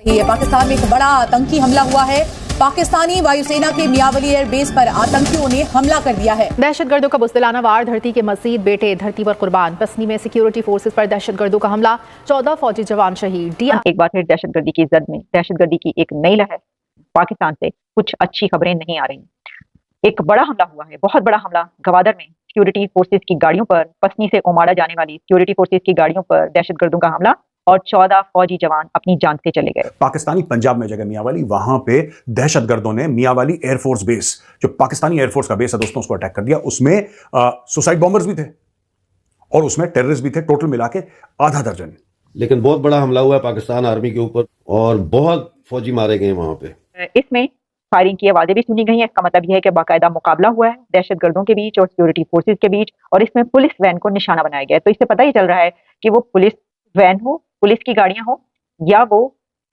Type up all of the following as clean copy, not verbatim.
ये पाकिस्तान में एक बड़ा आतंकी हमला हुआ है। पाकिस्तानी वायुसेना के मियावली एयरबेस पर आतंकियों ने हमला कर दिया है। दहशतगर्दों का बुज़दिलाना वार, धरती के मजीद बेटे धरती पर कुर्बान। पसनी में सिक्योरिटी फोर्सेस पर दहशतगर्दों का हमला, 14 फौजी जवान शहीद। एक बार फिर दहशतगर्दी की जद में दहशतगर्दी की एक नई लहर। पाकिस्तान से कुछ अच्छी खबरें नहीं आ रही। एक बड़ा हमला हुआ है, बहुत बड़ा हमला गवादर में सिक्योरिटी फोर्सेस की गाड़ियों पर, पसनी से ओमाड़ा जाने वाली सिक्योरिटी फोर्सेस की गाड़ियों पर दहशतगर्दों का हमला और 14 फौजी जवान अपनी जान से चले गए। पाकिस्तानी पंजाब में जगह मियांवाली, वहां पे दहशतगर्दों ने मियांवाली एयरफोर्स बेस, जो पाकिस्तानी एयरफोर्स का बेस है दोस्तों, उसको अटैक कर दिया। उसमें सुसाइड बॉम्बर्स भी थे और उसमें टेररिस्ट भी थे, टोटल मिला के आधा दर्जन। लेकिन बहुत बड़ा हमला हुआ है पाकिस्तान आर्मी के ऊपर और बहुत फौजी मारे गए वहां पे। इसमें फायरिंग की आवाजें भी सुनी गई हैं। इसका मतलब यह है कि बाकायदा मुकाबला हुआ है दहशतगर्दों के बीच और सिक्योरिटी फोर्सेस के बीच, और इसमें पुलिस वैन को निशाना बनाया गया है। तो इससे पता ही चल रहा है कि वो पुलिस वैन हो, पुलिस की गाड़ियां हो या वो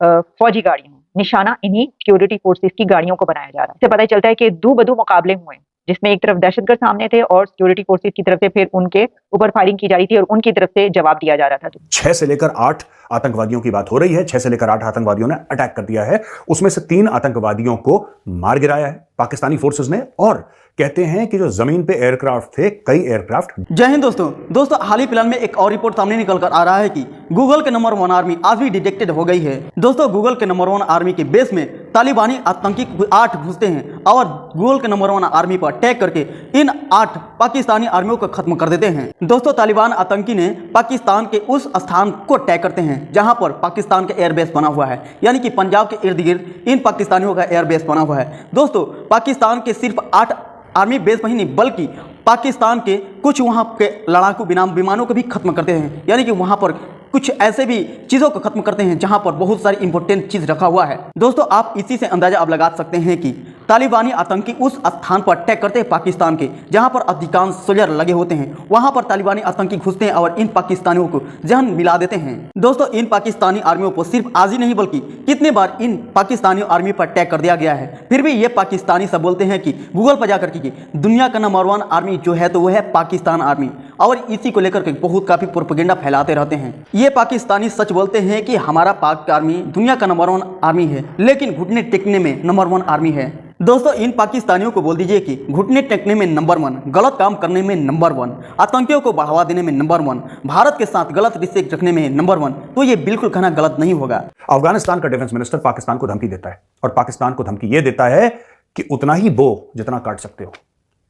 फौजी गाड़ियां हो, निशाना इन्हीं सिक्योरिटी फोर्सेस की गाड़ियों को बनाया जा रहा है। इससे पता ही चलता है कि दो बदू मुकाबले हुए, जिसमें एक तरफ दहशतगर्द सामने थे और सिक्योरिटी फोर्सेस की तरफ से फिर उनके ऊपर फायरिंग की जा रही थी और उनकी तरफ से जवाब दिया जा रहा था। 6 से लेकर 8 आतंकवादियों की बात हो रही है। 6 से लेकर 8 आतंकवादियों ने अटैक कर दिया है। उसमें से 3 आतंकवादियों को मार गिराया है पाकिस्तानी फोर्सेस ने, और कहते हैं कि जो जमीन पे एयरक्राफ्ट थे, कई एयरक्राफ्ट। जय हिंद दोस्तों हाल ही फिलहाल में एक और रिपोर्ट सामने निकल कर आ रहा है कि गूगल के नंबर 1 आर्मी आज भी डिटेक्टेड हो गई है। दोस्तों गूगल के नंबर 1 आर्मी के बेस में तालिबानी आतंकी 8 घुसते हैं और गूगल के नंबर 1 आर्मी पर अटैक करके इन 8 पाकिस्तानी आर्मियों को खत्म कर देते हैं। दोस्तों तालिबान आतंकी ने पाकिस्तान के उस स्थान को अटैक करते हैं जहां पर पाकिस्तान का एयरबेस बना हुआ है, यानी कि पंजाब के इर्द गिर्द इन पाकिस्तानियों का एयरबेस बना हुआ है। दोस्तों पाकिस्तान के सिर्फ 8 आर्मी बेस वही नहीं बल्कि पाकिस्तान के कुछ वहां के लड़ाकू विमानों को भी खत्म करते हैं, यानी कि वहां पर कुछ ऐसे भी चीज़ों को खत्म करते हैं जहां पर बहुत सारी इंपॉर्टेंट चीज़ रखा हुआ है। दोस्तों आप इसी से अंदाजा अब लगा सकते हैं कि तालिबानी आतंकी उस स्थान पर अटैक करते हैं पाकिस्तान के जहां पर अधिकांश सोल्जर लगे होते हैं। वहां पर तालिबानी आतंकी घुसते हैं और इन पाकिस्तानियों को जहन मिला देते हैं। दोस्तों इन पाकिस्तानी आर्मियों को सिर्फ आज ही नहीं बल्कि कितने बार इन पाकिस्तानी आर्मी पर अटैक कर दिया गया है, फिर भी ये पाकिस्तानी सब बोलते हैं कि गूगल पर जाकर के दुनिया का नंबर 1 आर्मी जो है तो वो है पाकिस्तान आर्मी, और इसी को लेकर के बहुत काफ़ी प्रोपेगेंडा फैलाते रहते हैं। ये पाकिस्तानी सच बोलते हैं कि हमारा पाक आर्मी दुनिया का नंबर 1 आर्मी है, लेकिन घुटने टेकने में नंबर 1 आर्मी है। दोस्तों इन पाकिस्तानियों को बोल दीजिए कि घुटने टेकने में नंबर 1, गलत काम करने में नंबर 1, आतंकियों को बढ़ावा देने में नंबर 1, भारत के साथ गलत रिश्ते रखने में नंबर 1, तो ये बिल्कुल कहना गलत नहीं होगा। अफगानिस्तान का डिफेंस मिनिस्टर पाकिस्तान को धमकी देता है, और पाकिस्तान को धमकी यह देता है कि उतना ही बो जितना काट सकते हो,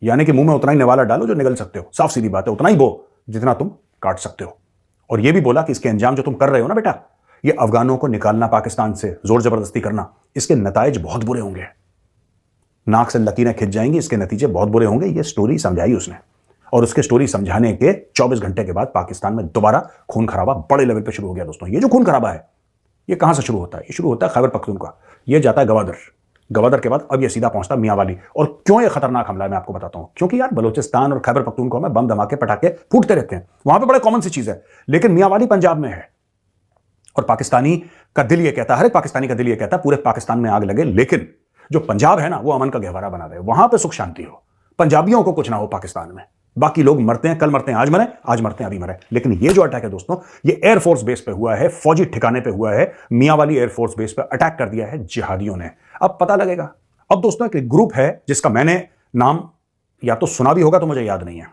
यानी कि मुंह में उतना ही निवाला डालो जो निगल सकते हो। साफ सीधी बात है, उतना ही बो जितना तुम काट सकते हो। और यह भी बोला कि इसके अंजाम जो तुम कर रहे हो ना बेटा, ये अफगानों को निकालना पाकिस्तान से, जोर जबरदस्ती करना, इसके नताइज बहुत बुरे होंगे, नाक से लकीरें खिंच जाएंगी, इसके नतीजे बहुत बुरे होंगे। ये स्टोरी समझाई उसने, और उसके स्टोरी समझाने के 24 घंटे के बाद पाकिस्तान में दोबारा खून खराबा बड़े लेवल पे शुरू हो गया। दोस्तों ये जो खून खराबा है ये कहां से शुरू होता है? ये शुरू होता है खैबर पख्तूनख्वा, ये जाता है गवादर, गवादर के बाद अब ये सीधा पहुंचता मियांवाली। और क्यों ये खतरनाक हमला है मैं आपको बताता हूं। क्योंकि यार बलूचिस्तान और खैबर पख्तूनख्वा में बम धमाके पटाखे फूटते रहते हैं, वहां पे बड़े कॉमन सी चीज है, लेकिन मियांवाली पंजाब में है। और पाकिस्तानी का दिल ये कहता है, हर एक पाकिस्तानी का दिल ये कहता है पूरे पाकिस्तान में आग लगे, लेकिन जो पंजाब है ना वो अमन का गहवारा बना दे, वहां पे सुख शांति हो, पंजाबियों को कुछ ना हो पाकिस्तान में। बाकी लोग मरते हैं, कल मरते हैं, आज मरे, आज मरते हैं, अभी मरे। लेकिन ये जो अटैक है दोस्तों, ये एयरफोर्स बेस पे हुआ है, फौजी ठिकाने पे हुआ है, मियांवाली एयरफोर्स बेस पे अटैक कर दिया है जिहादियों ने। अब पता लगेगा। अब दोस्तों एक ग्रुप है जिसका मैंने नाम या तो सुना भी होगा, तो मुझे याद नहीं है,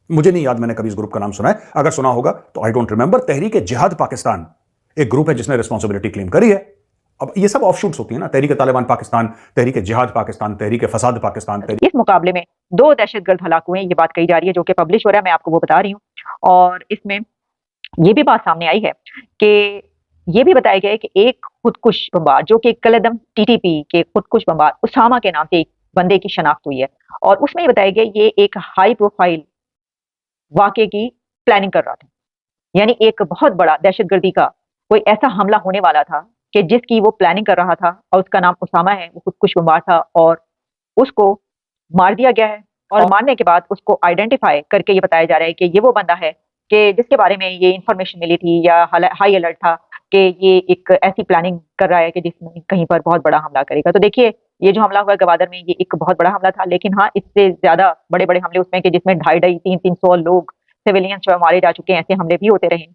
मुझे नहीं याद मैंने कभी इस ग्रुप का नाम सुना है। अगर सुना होगा तो आई डोंट रिमेंबर। तहरीक जिहाद पाकिस्तान एक ग्रुप है जिसने रिस्पॉन्सिबिलिटी क्लेम करी है। अब ये सब ऑफशूट्स होती है ना, तहरीक तालिबान पाकिस्तान, तहरीक जिहाद पाकिस्तान, तहरीक फसाद पाकिस्तान। इस मुकाबले में 2 दहशतगर्द हलाक हुए, ये बात कही जा रही है, जो कि पब्लिश हो रहा है, मैं आपको वो बता रही हूँ। और इसमें ये भी बात सामने आई है कि ये भी बताया गया है कि एक खुदकुश बमबार, जो कि कलदम टीटीपी के खुदकुश बमबार उसामा के नाम से एक बंदे की शनाख्त हुई है, और उसमें बताया गया ये एक हाई प्रोफाइल वाकये की प्लानिंग कर रहा था। यानी एक बहुत बड़ा दहशतगर्दी का कोई ऐसा हमला होने वाला था कि जिसकी वो प्लानिंग कर रहा था, और उसका नाम उसामा है, वो खुदकुश बमबार था, और उसको मार दिया गया है। और मारने के बाद उसको आइडेंटिफाई करके ये बताया जा रहा है कि ये वो बंदा है कि जिसके बारे में ये इंफॉर्मेशन मिली थी या हाई अलर्ट था कि ये एक ऐसी प्लानिंग कर रहा है कि जिसमें कहीं पर बहुत बड़ा हमला करेगा। तो देखिए ये जो हमला हुआ गवादर में, ये एक बहुत बड़ा हमला था, लेकिन हाँ इससे ज्यादा बड़े बड़े हमले उसमें कि जिसमें 250-300 लोग सिविलियंस जो मारे जा चुके हैं, ऐसे हमले भी होते रहे।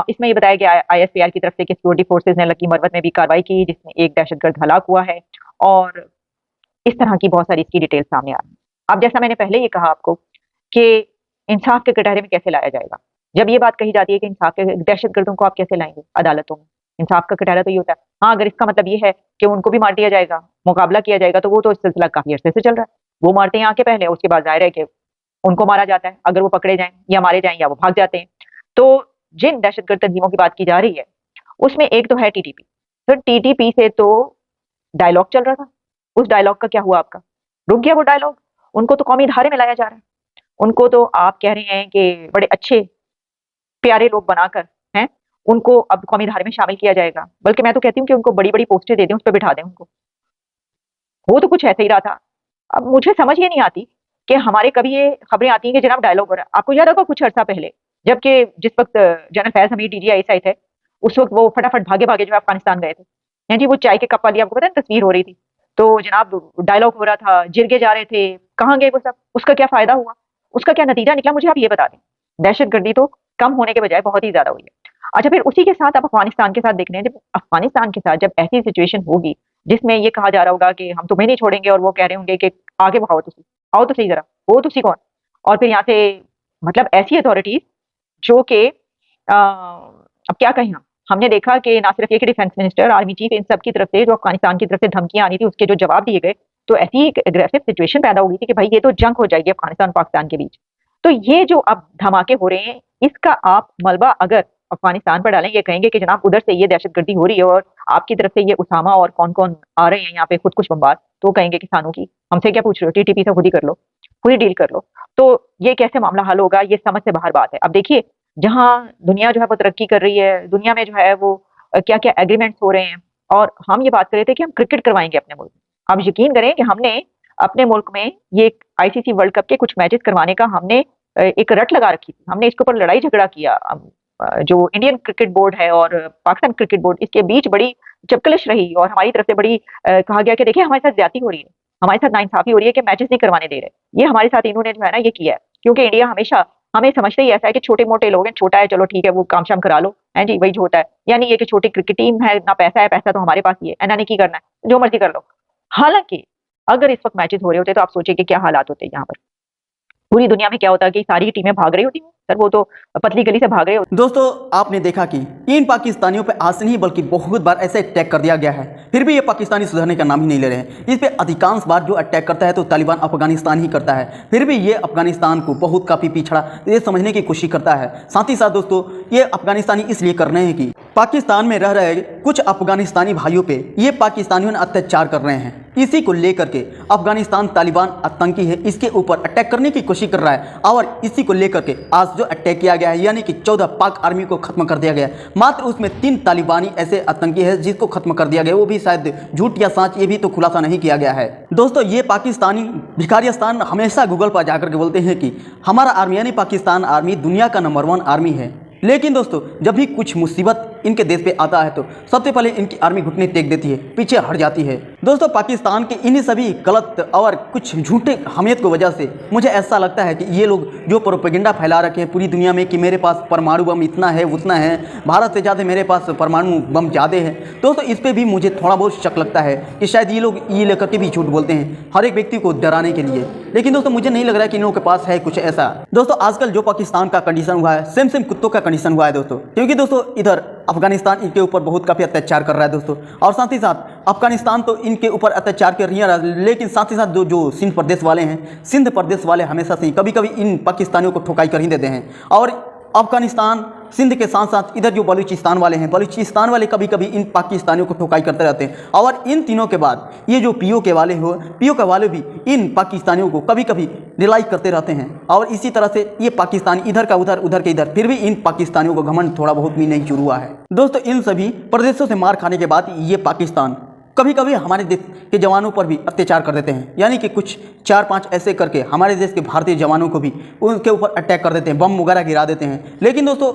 इसमें ये बताया गया ISPR की तरफ से कि सिक्योरिटी फोर्सेज ने लकी मरवत में भी कार्रवाई की, जिसमें एक दहशतगर्द हलाक हुआ है और इस तरह की बहुत सारी इसकी डिटेल सामने आ रही है। अब जैसा मैंने पहले ये कहा आपको कि इंसाफ के कटहरे में कैसे लाया जाएगा, जब ये बात कही जाती है कि इंसाफ के दहशतगर्दों को आप कैसे लाएंगे अदालतों में, इंसाफ का कटहरा तो ये होता है। हाँ, अगर इसका मतलब ये है कि उनको भी मार दिया जाएगा, मुकाबला किया जाएगा, तो वो तो इस सिलसिला काफी अरसे से चल रहा है। वो मारते हैं आके पहले, उसके बाद जाहिर है कि उनको मारा जाता है, अगर वो पकड़े जाएं या मारे जाएं या वो भाग जाते हैं। तो जिन दहशतगर्द तंजीमों की बात की जा रही है उसमें एक तो है TTP। तो TTP से तो डायलॉग चल रहा था, उस डायलॉग का क्या हुआ आपका? रुक गया वो डायलॉग। उनको तो कौमी धारे में लाया जा रहा है, उनको तो आप कह रहे हैं कि बड़े अच्छे प्यारे लोग बनाकर हैं, उनको अब कौमी धारे में शामिल किया जाएगा। बल्कि मैं तो कहती हूँ कि उनको बड़ी बड़ी पोस्टें दे दें, उस पर बिठा दें उनको। वो तो कुछ ऐसे ही रहा था। अब मुझे समझ ये नहीं आती कि हमारे कभी ये खबरें आती हैं कि जनाब डायलॉग हो रहा है। आपको याद होगा कुछ अर्सा पहले, जबकि जिस वक्त जनरल फैज हमीद DGI थे, उस वक्त वो फटाफट भागे भागे जो अफगानिस्तान गए थे। हैं जी, वो चाय के कप वाली आपको पता है तस्वीर हो रही थी, तो जनाब डायलॉग हो रहा था, जिरगे जा रहे थे, कहाँ गए वो सब? उसका क्या फायदा हुआ, उसका क्या नतीजा निकला, मुझे आप ये बता दें। दहशतगर्दी तो कम होने के बजाय बहुत ही ज्यादा हुई है। अच्छा, फिर उसी के साथ आप अफगानिस्तान के साथ देख रहे हैं, जब अफगानिस्तान के साथ जब ऐसी सिचुएशन होगी जिसमें ये कहा जा रहा होगा कि हम तुम्हें नहीं छोड़ेंगे, और वो कह रहे होंगे कि आगे बढ़ाओ, आओ तो सही जरा, वो तो कौन, और फिर यहाँ से मतलब ऐसी अथॉरिटीज जो कि अब क्या कहें, हमने देखा कि ना सिर्फ ये कि डिफेंस मिनिस्टर, आर्मी चीफ, इन सब की तरफ से जो अफगानिस्तान की तरफ से धमकियां आनी थी, उसके जो जवाब दिए गए, तो ऐसी एक एग्रेसिव सिचुएशन पैदा हो गई थी कि भाई ये तो जंग हो जाएगी अफगानिस्तान पाकिस्तान के बीच। तो ये जो अब धमाके हो रहे हैं, इसका आप मलबा अगर अफगानिस्तान पर डालें, ये कहेंगे कि जनाब उधर से ये दहशतगर्दी हो रही है और आपकी तरफ से ये उसामा और कौन कौन आ रहे हैं यहाँ पे खुदकुश बमबार, तो कहेंगे किसानों की हमसे क्या पूछ रहे हो, TTP से खुद ही कर लो, खुद ही डील कर लो। तो ये कैसे मामला हल होगा, ये समझ से बाहर बात है। अब देखिए, जहाँ दुनिया जो है वो तरक्की कर रही है, दुनिया में जो है वो क्या क्या एग्रीमेंट्स हो रहे हैं, और हम ये बात कर रहे थे कि हम क्रिकेट करवाएंगे अपने मुल्क में। आप यकीन करें कि हमने अपने मुल्क में ये ICC वर्ल्ड कप के कुछ मैचेस करवाने का हमने एक रट लगा रखी थी, हमने इसके ऊपर लड़ाई झगड़ा किया। जो इंडियन क्रिकेट बोर्ड है और पाकिस्तान क्रिकेट बोर्ड, इसके बीच बड़ी चपकलिश रही, और हमारी तरफ से बड़ी कहा गया कि देखिए हमारे साथ ज्यादती हो रही है, हमारे साथ नाइंसाफी हो रही है कि मैचेस नहीं करवाने दे रहे। ये हमारे साथ इन्होंने जो है ना ये किया है, क्योंकि इंडिया हमेशा हमें समझते ही ऐसा है कि छोटे मोटे लोग हैं, छोटा है चलो ठीक है, वो काम शाम करा लो, है जी, वही जो होता है। यानी ये कि छोटी क्रिकेट टीम है, ना पैसा है, पैसा तो हमारे पास ही है, एना नहीं की करना है, जो मर्जी कर लो। हालांकि अगर इस वक्त मैचेस हो रहे होते तो आप सोचिए कि क्या हालात होते यहाँ पर। पूरी दुनिया में क्या होता है कि सारी टीमें भाग रही होती हैं सर, वो तो पतली गली से भाग रहे होते। दोस्तों, आपने देखा कि इन पाकिस्तानियों पे आज नहीं बल्कि बहुत बार ऐसे अटैक कर दिया गया है, फिर भी ये पाकिस्तानी सुधरने का नाम ही नहीं ले रहे हैं। इस पे अधिकांश बार जो अटैक करता है तो तालिबान अफगानिस्तान ही करता है, फिर भी ये अफगानिस्तान को बहुत काफ़ी पिछड़ा ये समझने की कोशिश करता है। साथ ही साथ दोस्तों, ये अफगानिस्तानी इसलिए कर रहे हैं कि पाकिस्तान में रह रहे कुछ अफगानिस्तानी भाइयों पे ये पाकिस्तानियों ने अत्याचार कर रहे हैं। इसी को लेकर के अफगानिस्तान तालिबान आतंकी है, इसके ऊपर अटैक करने की कोशिश कर रहा है, और इसी को लेकर के आज जो अटैक किया गया है, यानी कि 14 पाक आर्मी को खत्म कर दिया गया है। मात्र उसमें 3 तालिबानी ऐसे आतंकी है जिसको खत्म कर दिया गया, वो भी शायद झूठ या सच, ये भी तो खुलासा नहीं किया गया है। दोस्तों, ये पाकिस्तानी भिखारिस्तान हमेशा गूगल पर जाकर के बोलते हैं कि हमारा आर्मी यानी पाकिस्तान आर्मी दुनिया का नंबर 1 आर्मी है, लेकिन दोस्तों जब भी कुछ मुसीबत इनके देश पे आता है तो सबसे पहले इनकी आर्मी घुटने टेक देती है, पीछे हट जाती है। दोस्तों, पाकिस्तान के इन्हीं सभी गलत और कुछ झूठे हमियत की वजह से मुझे ऐसा लगता है कि ये लोग जो प्रोपेगेंडा फैला रखे हैं पूरी दुनिया में कि मेरे पास परमाणु बम इतना है उतना है, भारत से ज़्यादा मेरे पास परमाणु बम ज़्यादा है, दोस्तों इस पर भी मुझे थोड़ा बहुत शक लगता है कि शायद ये लोग ये लेकर के भी झूठ बोलते हैं हर एक व्यक्ति को डराने के लिए। लेकिन दोस्तों, मुझे नहीं लग रहा है कि इन लोगों के पास है कुछ ऐसा। दोस्तों, आजकल जो पाकिस्तान का कंडीशन हुआ है सेम कुत्तों का कंडीशन हुआ है दोस्तों, क्योंकि दोस्तों इधर अफगानिस्तान इनके ऊपर बहुत काफ़ी अत्याचार कर रहा है दोस्तों, और साथ ही साथ अफगानिस्तान तो इनके ऊपर अत्याचार कर रही है, लेकिन साथ ही साथ जो सिंध प्रदेश वाले हैं, सिंध प्रदेश वाले हमेशा से कभी कभी इन पाकिस्तानियों को ठोकाई कर ही देते हैं। और अफगानिस्तान सिंध के साथ साथ इधर जो बलूचिस्तान वाले हैं, बलूचिस्तान वाले कभी कभी इन पाकिस्तानियों को ठोकाई करते रहते हैं। और इन तीनों के बाद ये जो POK वाले भी इन पाकिस्तानियों को कभी कभी रिलाई करते रहते हैं, और इसी तरह से ये पाकिस्तानी इधर का उधर, उधर के इधर, फिर भी इन पाकिस्तानियों को घमंड थोड़ा बहुत भी नहीं शुरू हुआ है। दोस्तों, इन सभी प्रदेशों से मार खाने के बाद ये पाकिस्तान कभी कभी हमारे देश के जवानों पर भी अत्याचार कर देते हैं, यानी कि कुछ 4-5 ऐसे करके हमारे देश के भारतीय जवानों को भी उनके ऊपर अटैक कर देते हैं, बम वगैरह गिरा देते हैं। लेकिन दोस्तों,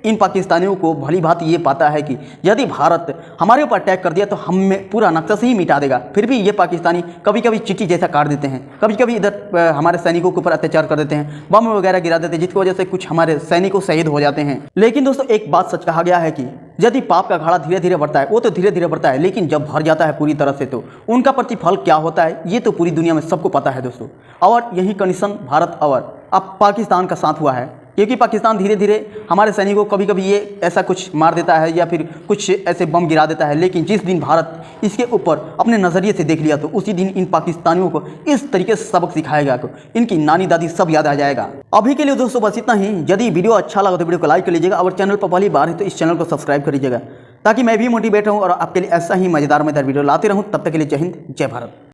इन पाकिस्तानियों को भली भांति ये पता है कि यदि भारत हमारे ऊपर अटैक कर दिया तो हमें पूरा नक्शा से ही मिटा देगा। फिर भी ये पाकिस्तानी कभी कभी चींटी जैसा काट देते हैं, कभी कभी इधर हमारे सैनिकों के ऊपर अत्याचार कर देते हैं, बम वगैरह गिरा देते हैं, जिसकी वजह से कुछ हमारे सैनिकों शहीद हो जाते हैं। लेकिन दोस्तों एक बात सच कहा गया है कि यदि पाप का घड़ा धीरे धीरे बढ़ता है, वो तो धीरे धीरे बढ़ता है, लेकिन जब भर जाता है पूरी तरह से तो उनका प्रतिफल क्या होता है ये तो पूरी दुनिया में सबको पता है दोस्तों। और यही कंडीशन भारत और अब पाकिस्तान का साथ हुआ है, क्योंकि पाकिस्तान धीरे धीरे हमारे सैनिकों को कभी कभी ये ऐसा कुछ मार देता है या फिर कुछ ऐसे बम गिरा देता है, लेकिन जिस दिन भारत इसके ऊपर अपने नज़रिए से देख लिया तो उसी दिन इन पाकिस्तानियों को इस तरीके से सबक सिखाएगा तो इनकी नानी दादी सब याद आ जाएगा। अभी के लिए दोस्तों बस इतना ही। यदि वीडियो अच्छा लगा तो वीडियो को लाइक कर लीजिएगा और चैनल पर पहली बार है तो इस चैनल को सब्सक्राइब कर लीजिएगा, ताकि मैं भी मोटिवेट हूँ और आपके लिए ऐसा ही मज़ेदार वीडियो लाते रहूँ। तब तक के लिए जय हिंद, जय भारत।